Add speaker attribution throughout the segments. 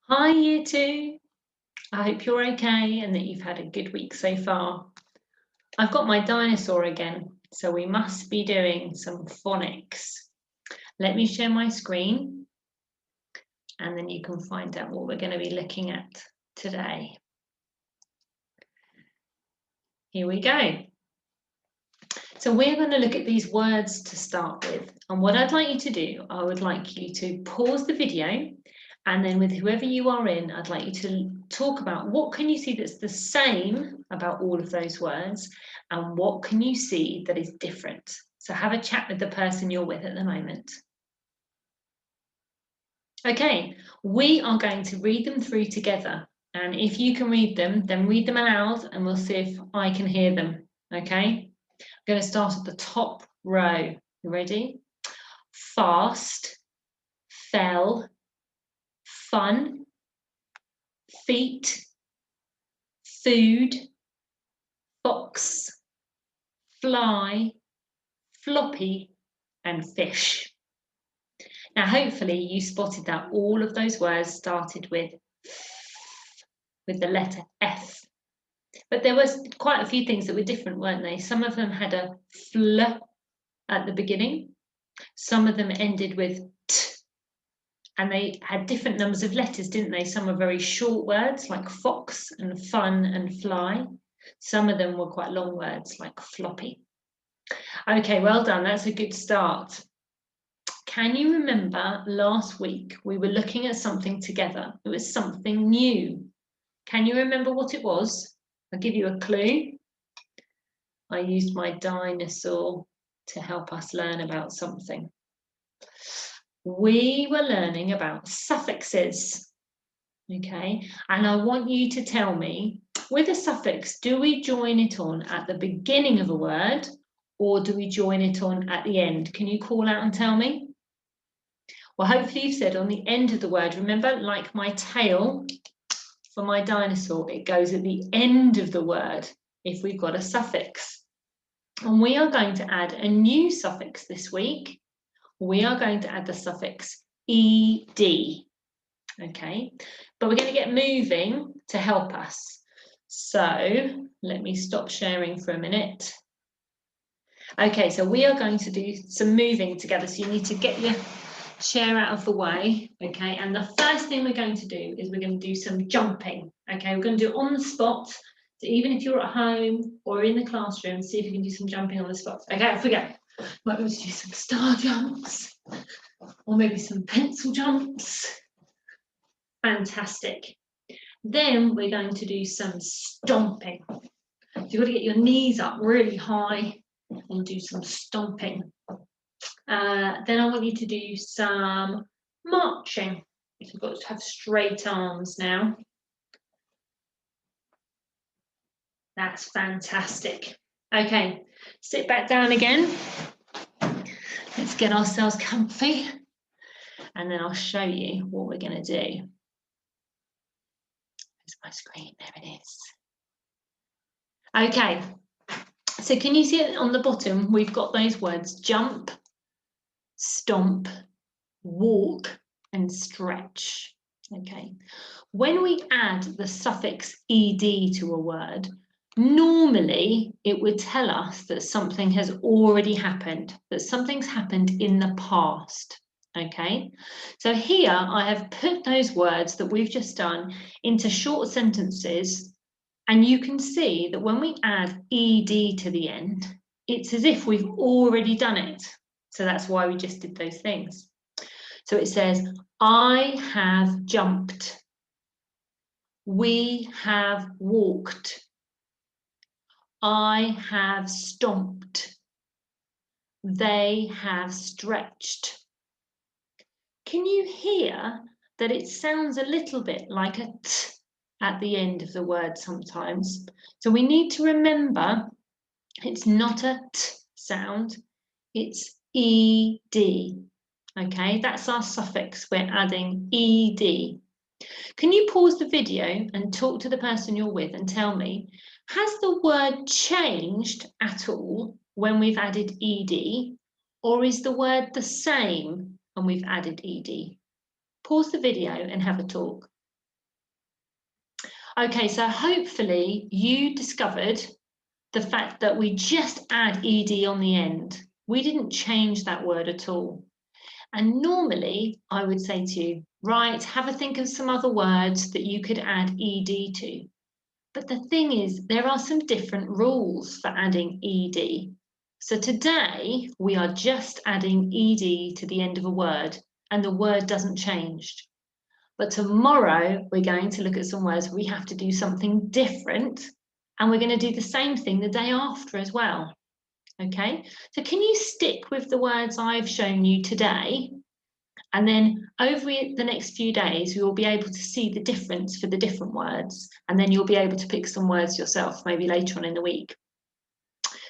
Speaker 1: Hi, Year 2. I hope you're okay and that you've had a good week so far. I've got my dinosaur again, so we must be doing some phonics. Let me share my screen and then you can find out what we're going to be looking at today. Here we go. So we're going to look at these words to start with. And what I'd like you to do, I would like you to pause the video, and then with whoever you are in, I'd like you to talk about what can you see that's the same about all of those words and what can you see that is different. So have a chat with the person you're with at the moment. Okay, we are going to read them through together. And if you can read them, then read them aloud and we'll see if I can hear them. Okay, I'm going to start at the top row. You ready? Fast, fell, fun, feet, food, fox, fly, floppy, and fish. Now, hopefully you spotted that all of those words started with the letter F. But there was quite a few things that were different, weren't they? Some of them had a fl at the beginning. Some of them ended with t. And they had different numbers of letters, didn't they? Some were very short words like fox and fun and fly. Some of them were quite long words like floppy. Okay, well done. That's a good start. Can you remember last week we were looking at something together? It was something new. Can you remember what it was? I'll give you a clue. I used my dinosaur to help us learn about something. We were learning about suffixes, okay? And I want you to tell me, with a suffix, do we join it on at the beginning of a word or do we join it on at the end? Can you call out and tell me? Well, hopefully you've said on the end of the word. Remember, like my tail for my dinosaur, it goes at the end of the word if we've got a suffix. And we are going to add a new suffix this week. We are going to add the suffix ed, okay? But we're going to get moving to help us. So let me stop sharing for a minute. Okay, so we are going to do some moving together. So you need to get your chair out of the way, okay? And the first thing we're going to do is we're going to do some jumping, okay? We're going to do it on the spot. So even if you're at home or in the classroom, see if you can do some jumping on the spot. Okay, off we go. Might be able to do some star jumps or maybe some pencil jumps. Fantastic. Then we're going to do some stomping. So you've got to get your knees up really high and do some stomping. Then I want you to do some marching. So you've got to have straight arms now. That's fantastic. Okay, sit back down again. Let's get ourselves comfy. And then I'll show you what we're going to do. There's my screen, there it is. Okay, so can you see it on the bottom? We've got those words jump, stomp, walk, and stretch. Okay, when we add the suffix ed to a word, normally it would tell us that something has already happened, that something's happened in the past. Okay, so here I have put those words that we've just done into short sentences, and you can see that when we add ed to the end, it's as if we've already done it. So that's why we just did those things. So it says, I have jumped. We have walked. I have stomped. They have stretched. Can you hear that it sounds a little bit like a t at the end of the word sometimes? So we need to remember it's not a t sound, it's ed. Okay, that's our suffix. We're adding ed. Can you pause the video and talk to the person you're with and tell me, has the word changed at all when we've added ed, or is the word the same when we've added ed? Pause the video and have a talk. Okay, so hopefully you discovered the fact that we just add ed on the end. We didn't change that word at all. And normally I would say to you, right, have a think of some other words that you could add ed to. But the thing is, there are some different rules for adding ed. So today we are just adding ed to the end of a word and the word doesn't change. But tomorrow we're going to look at some words we have to do something different, and we're going to do the same thing the day after as well. Okay, so can you stick with the words I've shown you today? And then over the next few days, we will be able to see the difference for the different words. And then you'll be able to pick some words yourself, maybe later on in the week.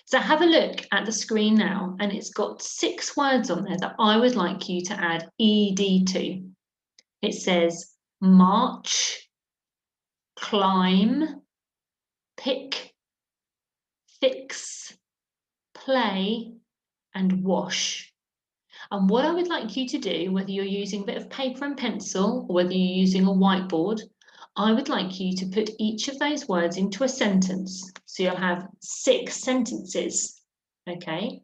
Speaker 1: So have a look at the screen now, and it's got 6 words on there that I would like you to add ed to. It says march, climb, pick, fix, play, and wash. And what I would like you to do, whether you're using a bit of paper and pencil or whether you're using a whiteboard, I would like you to put each of those words into a sentence. So you'll have 6 sentences, okay?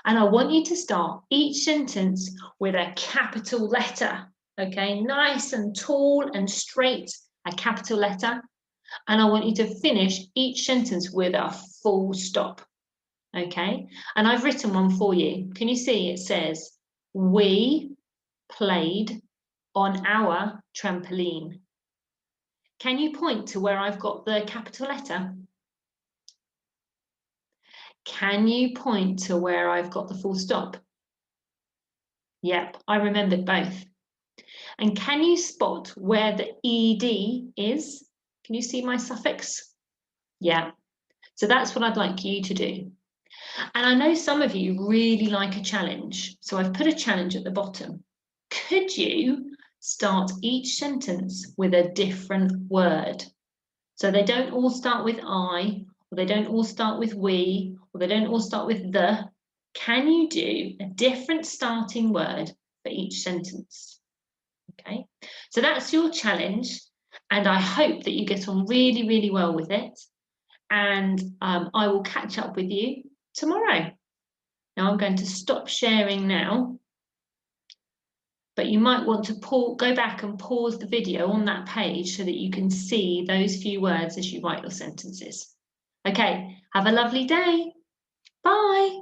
Speaker 1: And I want you to start each sentence with a capital letter, okay? Nice and tall and straight, a capital letter. And I want you to finish each sentence with a full stop, okay? And I've written one for you. Can you see it says, we played on our trampoline. Can you point to where I've got the capital letter? Can you point to where I've got the full stop? Yep, I remembered both. And can you spot where the ed is? Can you see my suffix? Yeah, so that's what I'd like you to do. And I know some of you really like a challenge, so I've put a challenge at the bottom. Could you start each sentence with a different word? So they don't all start with I, or they don't all start with we, or they don't all start with the. Can you do a different starting word for each sentence? Okay, so that's your challenge, and I hope that you get on really, really well with it. And I will catch up with you tomorrow. Now I'm going to stop sharing now, but you might want to go back and pause the video on that page so that you can see those few words as you write your sentences. Okay, have a lovely day. Bye.